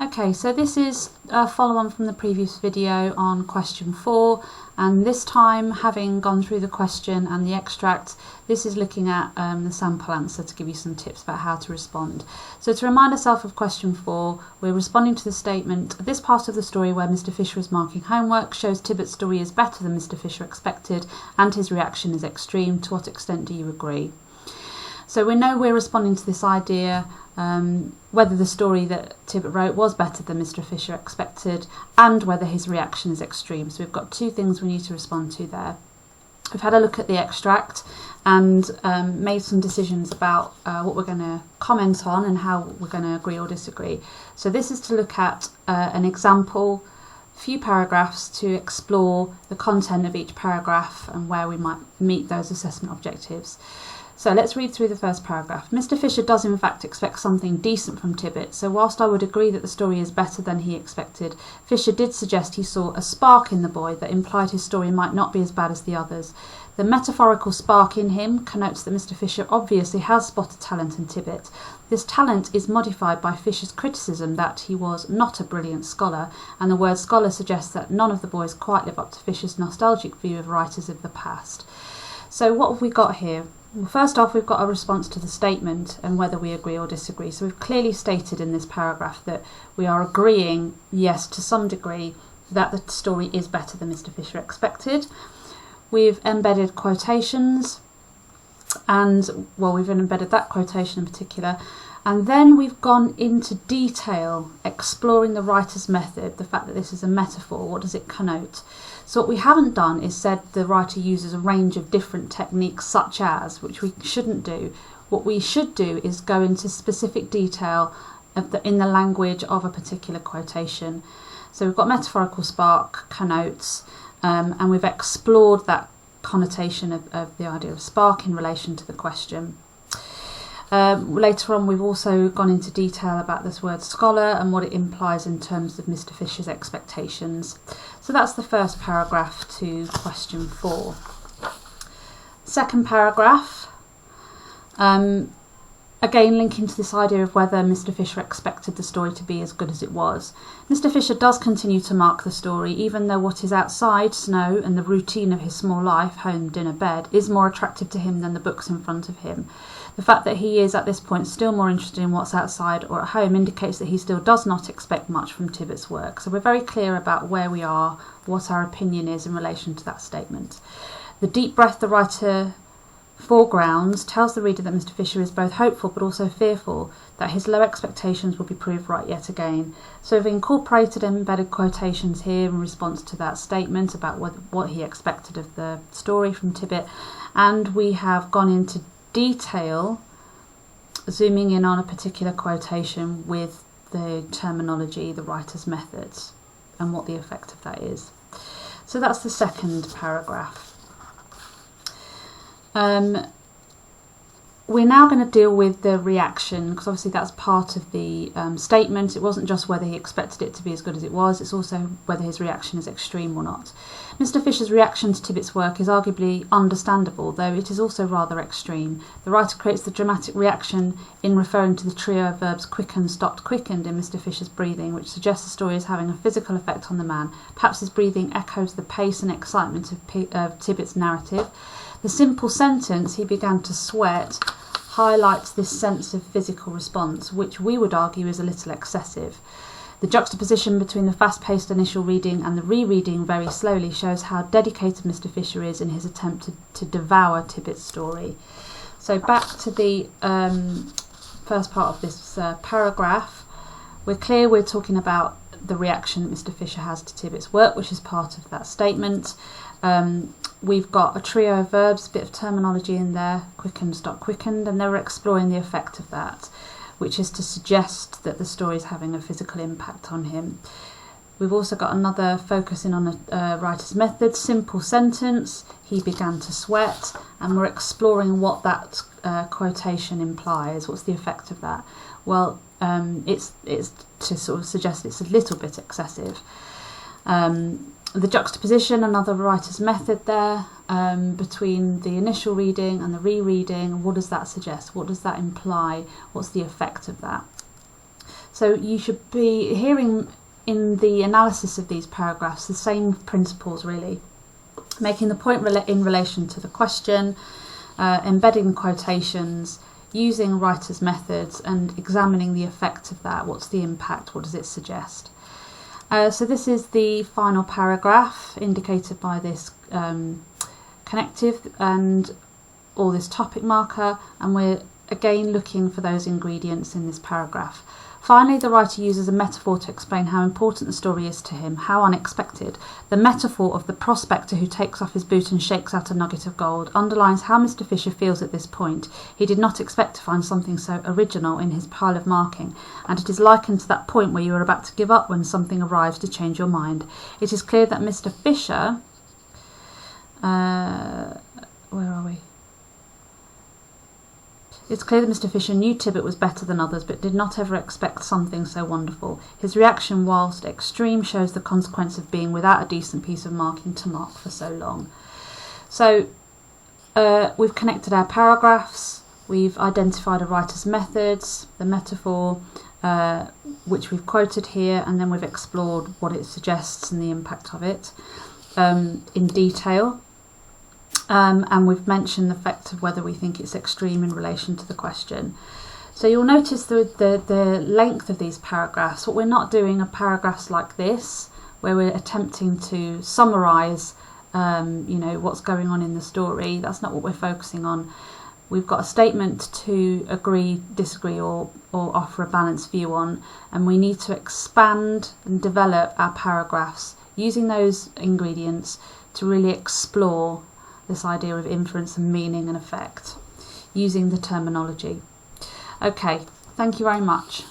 Okay, so this is a follow-on from the previous video on question 4, and this time, having gone through the question and the extract, this is looking at the sample answer to give you some tips about how to respond. So to remind ourselves of question 4, we're responding to the statement, this part of the story where Mr. Fisher is marking homework shows Tibbett's story is better than Mr. Fisher expected and his reaction is extreme. To what extent do you agree? So we know we're responding to this idea, whether the story that Tibbett wrote was better than Mr. Fisher expected and whether his reaction is extreme. So we've got two things we need to respond to there. We've had a look at the extract and made some decisions about what we're going to comment on and how we're going to agree or disagree. So this is to look at an example, few paragraphs to explore the content of each paragraph and where we might meet those assessment objectives. So let's read through the first paragraph. Mr. Fisher does in fact expect something decent from Tibbett, so whilst I would agree that the story is better than he expected, Fisher did suggest he saw a spark in the boy that implied his story might not be as bad as the others. The metaphorical spark in him connotes that Mr. Fisher obviously has spotted talent in Tibbett. This talent is modified by Fisher's criticism that he was not a brilliant scholar, and the word scholar suggests that none of the boys quite live up to Fisher's nostalgic view of writers of the past. So what have we got here? Well, first off, we've got a response to the statement and whether we agree or disagree. So we've clearly stated in this paragraph that we are agreeing, yes, to some degree, that the story is better than Mr. Fisher expected. We've embedded quotations, and, well, we've embedded that quotation in particular, and then we've gone into detail, exploring the writer's method, the fact that this is a metaphor, what does it connote? So what we haven't done is said the writer uses a range of different techniques such as, which we shouldn't do. What we should do is go into specific detail in the language of a particular quotation. So we've got metaphorical spark, connotes, and we've explored that connotation of the idea of spark in relation to the question. Later on, we've also gone into detail about this word scholar and what it implies in terms of Mr. Fisher's expectations. So that's the first paragraph to question 4. Second paragraph, again linking to this idea of whether Mr. Fisher expected the story to be as good as it was. Mr. Fisher does continue to mark the story, even though what is outside, snow, and the routine of his small life, home, dinner, bed, is more attractive to him than the books in front of him. The fact that he is at this point still more interested in what's outside or at home indicates that he still does not expect much from Tibbett's work. So we're very clear about where we are, what our opinion is in relation to that statement. The deep breath the writer foregrounds tells the reader that Mr. Fisher is both hopeful but also fearful that his low expectations will be proved right yet again. So we've incorporated embedded quotations here in response to that statement about what he expected of the story from Tibbett, and we have gone into detail, zooming in on a particular quotation with the terminology, the writer's methods, and what the effect of that is. So that's the second paragraph. We're now going to deal with the reaction, because obviously that's part of the statement. It wasn't just whether he expected it to be as good as it was, it's also whether his reaction is extreme or not. Mr. Fisher's reaction to Tibbett's work is arguably understandable, though it is also rather extreme. The writer creates the dramatic reaction in referring to the trio of verbs quickened, stopped, quickened in Mr. Fisher's breathing, which suggests the story is having a physical effect on the man. Perhaps his breathing echoes the pace and excitement of Tibbett's narrative. The simple sentence, he began to sweat, highlights this sense of physical response, which we would argue is a little excessive. The juxtaposition between the fast-paced initial reading and the rereading very slowly shows how dedicated Mr. Fisher is in his attempt to devour Tibbett's story. So back to the first part of this paragraph. We're clear we're talking about the reaction that Mr. Fisher has to Tibbett's work, which is part of that statement. We've got a trio of verbs, a bit of terminology in there, quickened, stopped, quickened, and they're exploring the effect of that, which is to suggest that the story is having a physical impact on him. We've also got another focusing on a writer's method, simple sentence, he began to sweat, and we're exploring what that quotation implies. What's the effect of that? Well, it's to sort of suggest it's a little bit excessive. The juxtaposition, another writer's method there, between the initial reading and the rereading. What does that suggest? What does that imply? What's the effect of that? So So you should be hearing in the analysis of these paragraphs the same principles really. Making the point in relation to the question, embedding quotations, using writer's methods and examining the effect of that. What's the impact? What does it suggest? So this is the final paragraph indicated by this connective and or this topic marker, and we're again looking for those ingredients in this paragraph. Finally, the writer uses a metaphor to explain how important the story is to him, how unexpected. The metaphor of the prospector who takes off his boot and shakes out a nugget of gold underlines how Mr. Fisher feels at this point. He did not expect to find something so original in his pile of marking, and it is likened to that point where you are about to give up when something arrives to change your mind. It is clear that Mr. Fisher... where are we? It's clear that Mr. Fisher knew Tibbet was better than others, but did not ever expect something so wonderful. His reaction, whilst extreme, shows the consequence of being without a decent piece of marking to mark for so long. So we've connected our paragraphs, we've identified a writer's methods, the metaphor, which we've quoted here, and then we've explored what it suggests and the impact of it in detail. And we've mentioned the fact of whether we think it's extreme in relation to the question. So you'll notice the length of these paragraphs. What we're not doing are paragraphs like this, where we're attempting to summarise what's going on in the story. That's not what we're focusing on. We've got a statement to agree, disagree, or offer a balanced view on, and we need to expand and develop our paragraphs using those ingredients to really explore this idea of inference and meaning and effect using the terminology. Okay, thank you very much.